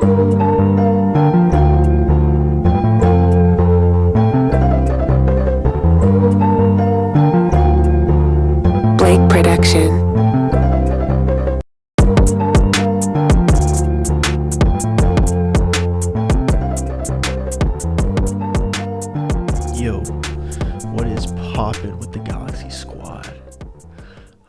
Blake Production. Yo, what is poppin' with the Galaxy squad?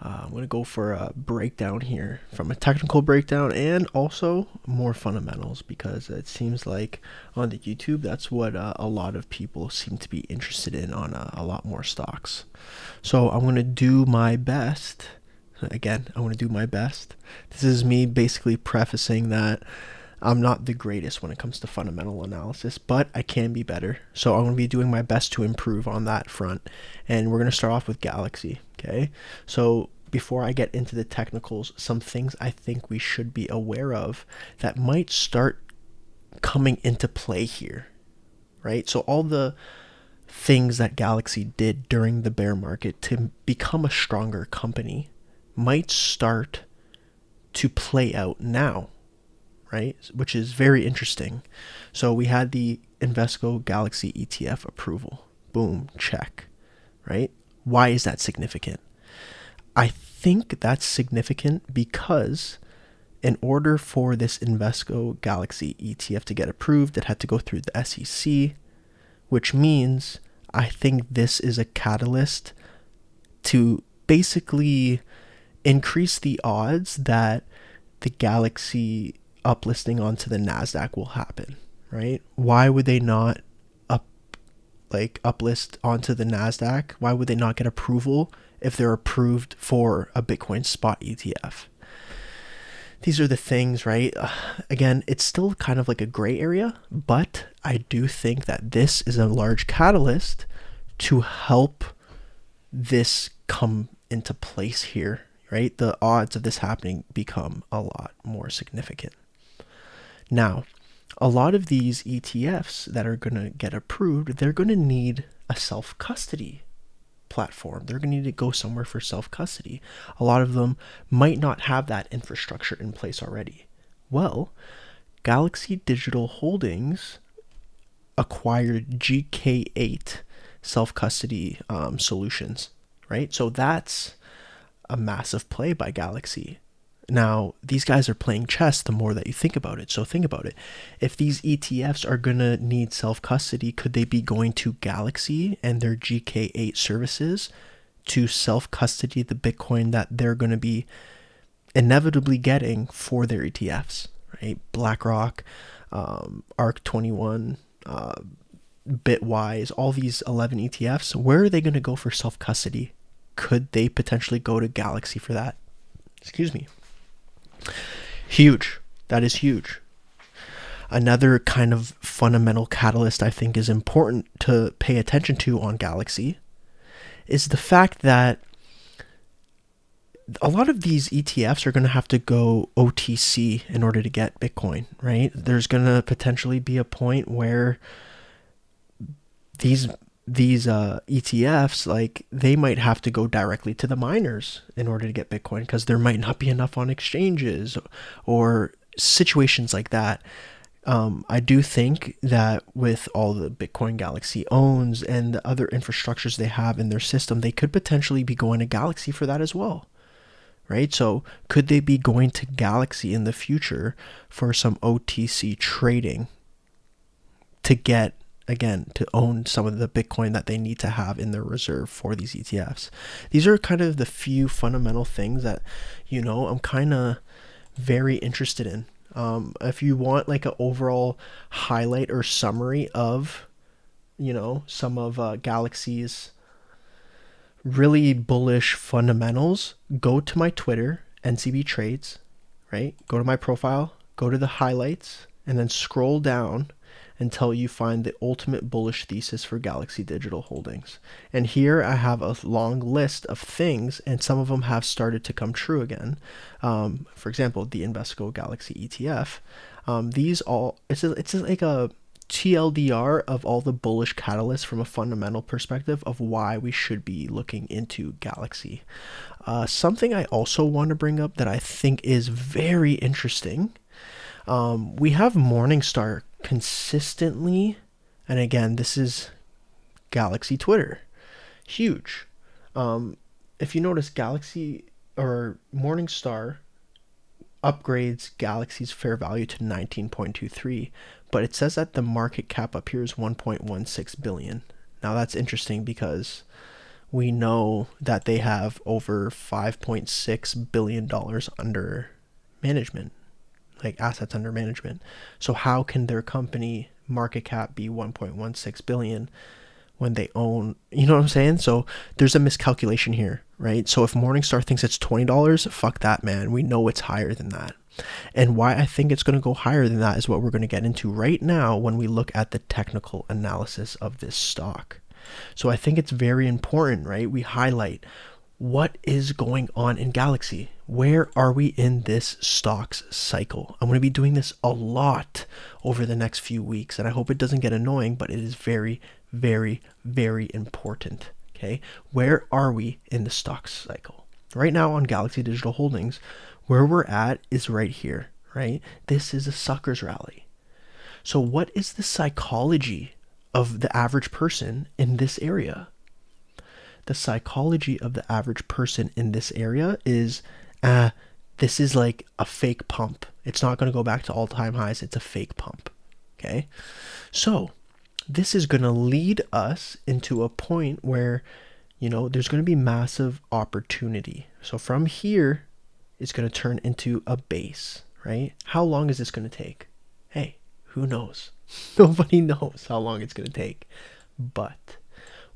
I'm going to go for a breakdown here, from a technical breakdown and also more fundamentals, because it seems like on the YouTube that's what a lot of people seem to be interested in on a lot more stocks. So I'm going to do my best. Again, I want to do my best. This is me basically prefacing that I'm not the greatest when it comes to fundamental analysis, but I can be better. So I'm going to be doing my best to improve on that front. And we're going to start off with Galaxy, okay? So before I get into the technicals, some things I think we should be aware of that might start coming into play here, right? So all the things that Galaxy did during the bear market to become a stronger company might start to play out now, right? Which is very interesting. So we had the Invesco Galaxy ETF approval. Boom, check, right? Why is that significant? I think that's significant because in order for this Invesco Galaxy ETF to get approved, it had to go through the SEC, which means I think this is a catalyst to basically increase the odds that the Galaxy uplisting onto the NASDAQ will happen, right? Why would they not uplist onto the NASDAQ? Why would they not get approval if they're approved for a Bitcoin spot ETF? These are the things, right? Again, it's still kind of like a gray area, but I do think that this is a large catalyst to help this come into place here, right? The odds of this happening become a lot more significant. Now, a lot of these ETFs that are going to get approved, they're going to need a self-custody platform. They're going to need to go somewhere for self-custody. A lot of them might not have that infrastructure in place already. Well, Galaxy Digital Holdings acquired GK8 self-custody solutions, right? So that's a massive play by Galaxy. Now, these guys are playing chess the more that you think about it. So think about it. If these ETFs are going to need self-custody, could they be going to Galaxy and their GK8 services to self-custody the Bitcoin that they're going to be inevitably getting for their ETFs, right? BlackRock, ARK21, Bitwise, all these 11 ETFs, where are they going to go for self-custody? Could they potentially go to Galaxy for that? Excuse me. Huge. That is huge. Another kind of fundamental catalyst I think is important to pay attention to on Galaxy is the fact that a lot of these ETFs are going to have to go OTC in order to get Bitcoin, right? There's going to potentially be a point where these ETFs, like, they might have to go directly to the miners in order to get Bitcoin because there might not be enough on exchanges or situations like that. I do think that with all the Bitcoin Galaxy owns and the other infrastructures they have in their system, they could potentially be going to Galaxy for that as well, right? So could they be going to Galaxy in the future for some OTC trading to get, again, to own some of the Bitcoin that they need to have in their reserve for these ETFs? These are kind of the few fundamental things that, I'm kind of very interested in. If you want like an overall highlight or summary of, some of Galaxy's really bullish fundamentals, go to my Twitter, NCB Trades, right? Go to my profile, go to the highlights, and then scroll down until you find the ultimate bullish thesis for Galaxy Digital Holdings. And here I have a long list of things, and some of them have started to come true again. For example, the Invesco Galaxy ETF. It's like a TLDR of all the bullish catalysts from a fundamental perspective of why we should be looking into Galaxy. Something I also want to bring up that I think is very interesting We have Morningstar consistently, and again, this is Galaxy Twitter, huge. If you notice, Galaxy or Morningstar upgrades Galaxy's fair value to 19.23, but it says that the market cap up here is 1.16 billion. Now that's interesting because we know that they have over $5.6 billion under management, like assets under management. So how can their company market cap be 1.16 billion when they own, you know what I'm saying? So there's a miscalculation here, right? So if Morningstar thinks it's $20, fuck that, man. We know it's higher than that. And why I think it's going to go higher than that is what we're going to get into right now when we look at the technical analysis of this stock. So I think it's very important, right? We highlight what is going on in Galaxy. Where are we in this stocks cycle? I'm going to be doing this a lot over the next few weeks, and I hope it doesn't get annoying, but it is very, very, very important. Okay, where are we in the stocks cycle? Right now on Galaxy Digital Holdings, where we're at is right here, right? This is a sucker's rally. So what is the psychology of the average person in this area? The psychology of the average person in this area is, this is like a fake pump. It's not going to go back to all-time highs. It's a fake pump. Okay, so this is going to lead us into a point where, you know, there's going to be massive opportunity. So from here, it's going to turn into a base, right? How long is this going to take? Hey, who knows? Nobody knows how long it's going to take. But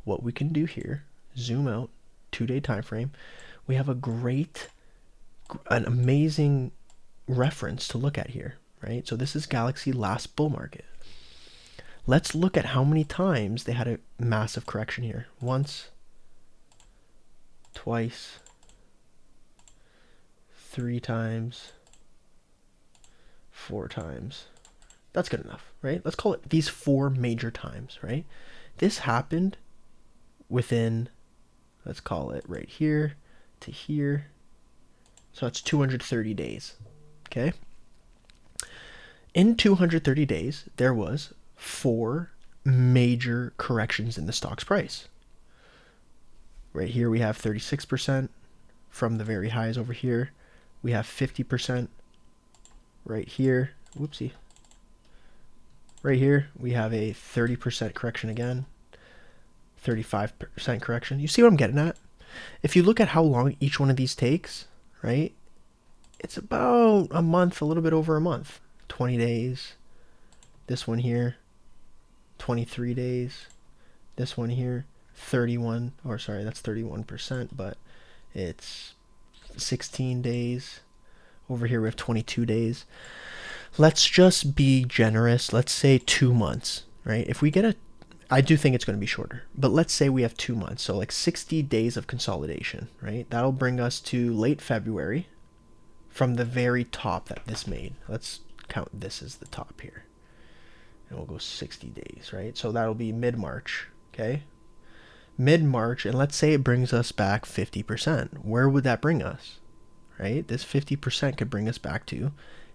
what we can do here, zoom out, 2-day time frame, we have an amazing reference to look at here, right? So this is Galaxy last bull market. Let's look at how many times they had a massive correction here. Once, twice, 3 times, 4 times. That's good enough, right? Let's call it these 4 major times, right? This happened within, let's call it right here to here. So it's 230 days, okay? In 230 days, there was 4 major corrections in the stock's price. Right here we have 36% from the very highs over here. We have 50% right here. Whoopsie. Right here we have a 30% correction again. 35% correction. You see what I'm getting at? If you look at how long each one of these takes, right? It's about a month, a little bit over a month. 20 days. This one here, 23 days. This one here, 31, or sorry, that's 31%, but it's 16 days. Over here we have 22 days. Let's just be generous. Let's say 2 months, right? If we get I do think it's going to be shorter, but let's say we have 2 months. So like 60 days of consolidation, right? That'll bring us to late February from the very top that this made. Let's count this as the top here. And we'll go 60 days, right? So that'll be mid-March, okay? Mid-March, and let's say it brings us back 50%. Where would that bring us, right? This 50% could bring us back to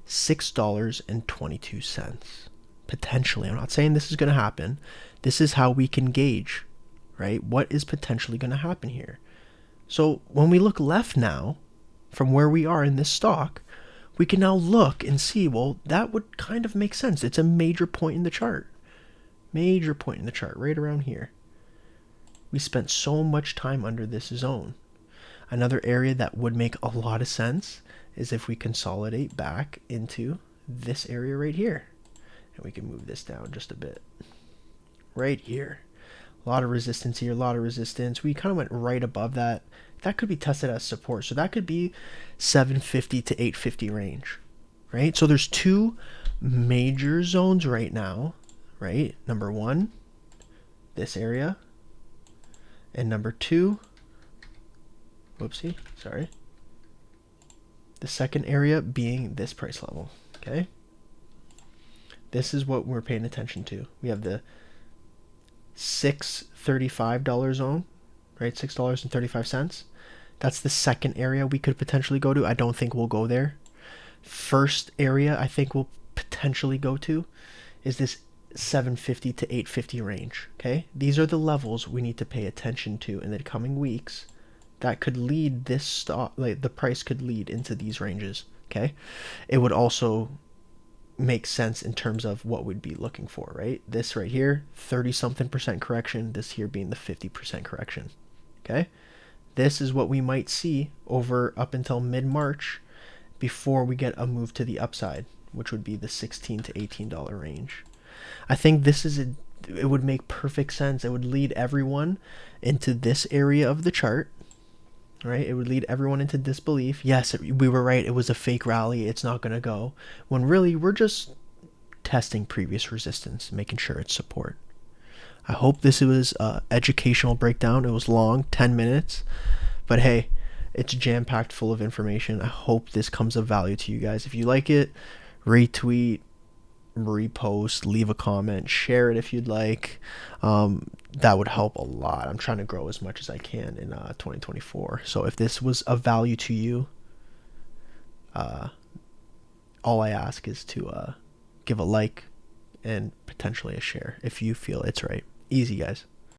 $6.22. Potentially. I'm not saying this is going to happen. This is how we can gauge, right? What is potentially going to happen here? So when we look left now, from where we are in this stock, we can now look and see, well, that would kind of make sense. It's a major point in the chart. Major point in the chart, right around here. We spent so much time under this zone. Another area that would make a lot of sense is if we consolidate back into this area right here. And we can move this down just a bit. Right here. A lot of resistance here, a lot of resistance. We kind of went right above that. That could be tested as support. So that could be 750 to 850 range, right? So there's 2 major zones right now, right? Number 1, this area. And number 2, whoopsie, sorry. The second area being this price level, okay? This is what we're paying attention to. We have the $6.35 zone, right? $6.35. That's the second area we could potentially go to. I don't think we'll go there. First area, I think we'll potentially go to is this 750 to 850 range. Okay, these are the levels we need to pay attention to in the coming weeks that could lead this stock, like the price could lead into these ranges. Okay, it would also make sense in terms of what we'd be looking for, right? This right here, 30 something percent correction, this here being the 50% correction. Okay, this is what we might see over up until mid-March before we get a move to the upside, which would be the $16 to $18 range. I think it would make perfect sense. It would lead everyone into this area of the chart, right? It would lead everyone into disbelief. Yes, we were right. It was a fake rally. It's not going to go. When really we're just testing previous resistance, making sure it's support. I hope this was an educational breakdown. It was long, 10 minutes. But hey, it's jam-packed full of information. I hope this comes of value to you guys. If you like it, retweet, repost, leave a comment, share it if you'd like. That would help a lot. I'm trying to grow as much as I can in 2024. So if this was of value to you, all I ask is to give a like and potentially a share if you feel it's right. Easy, guys.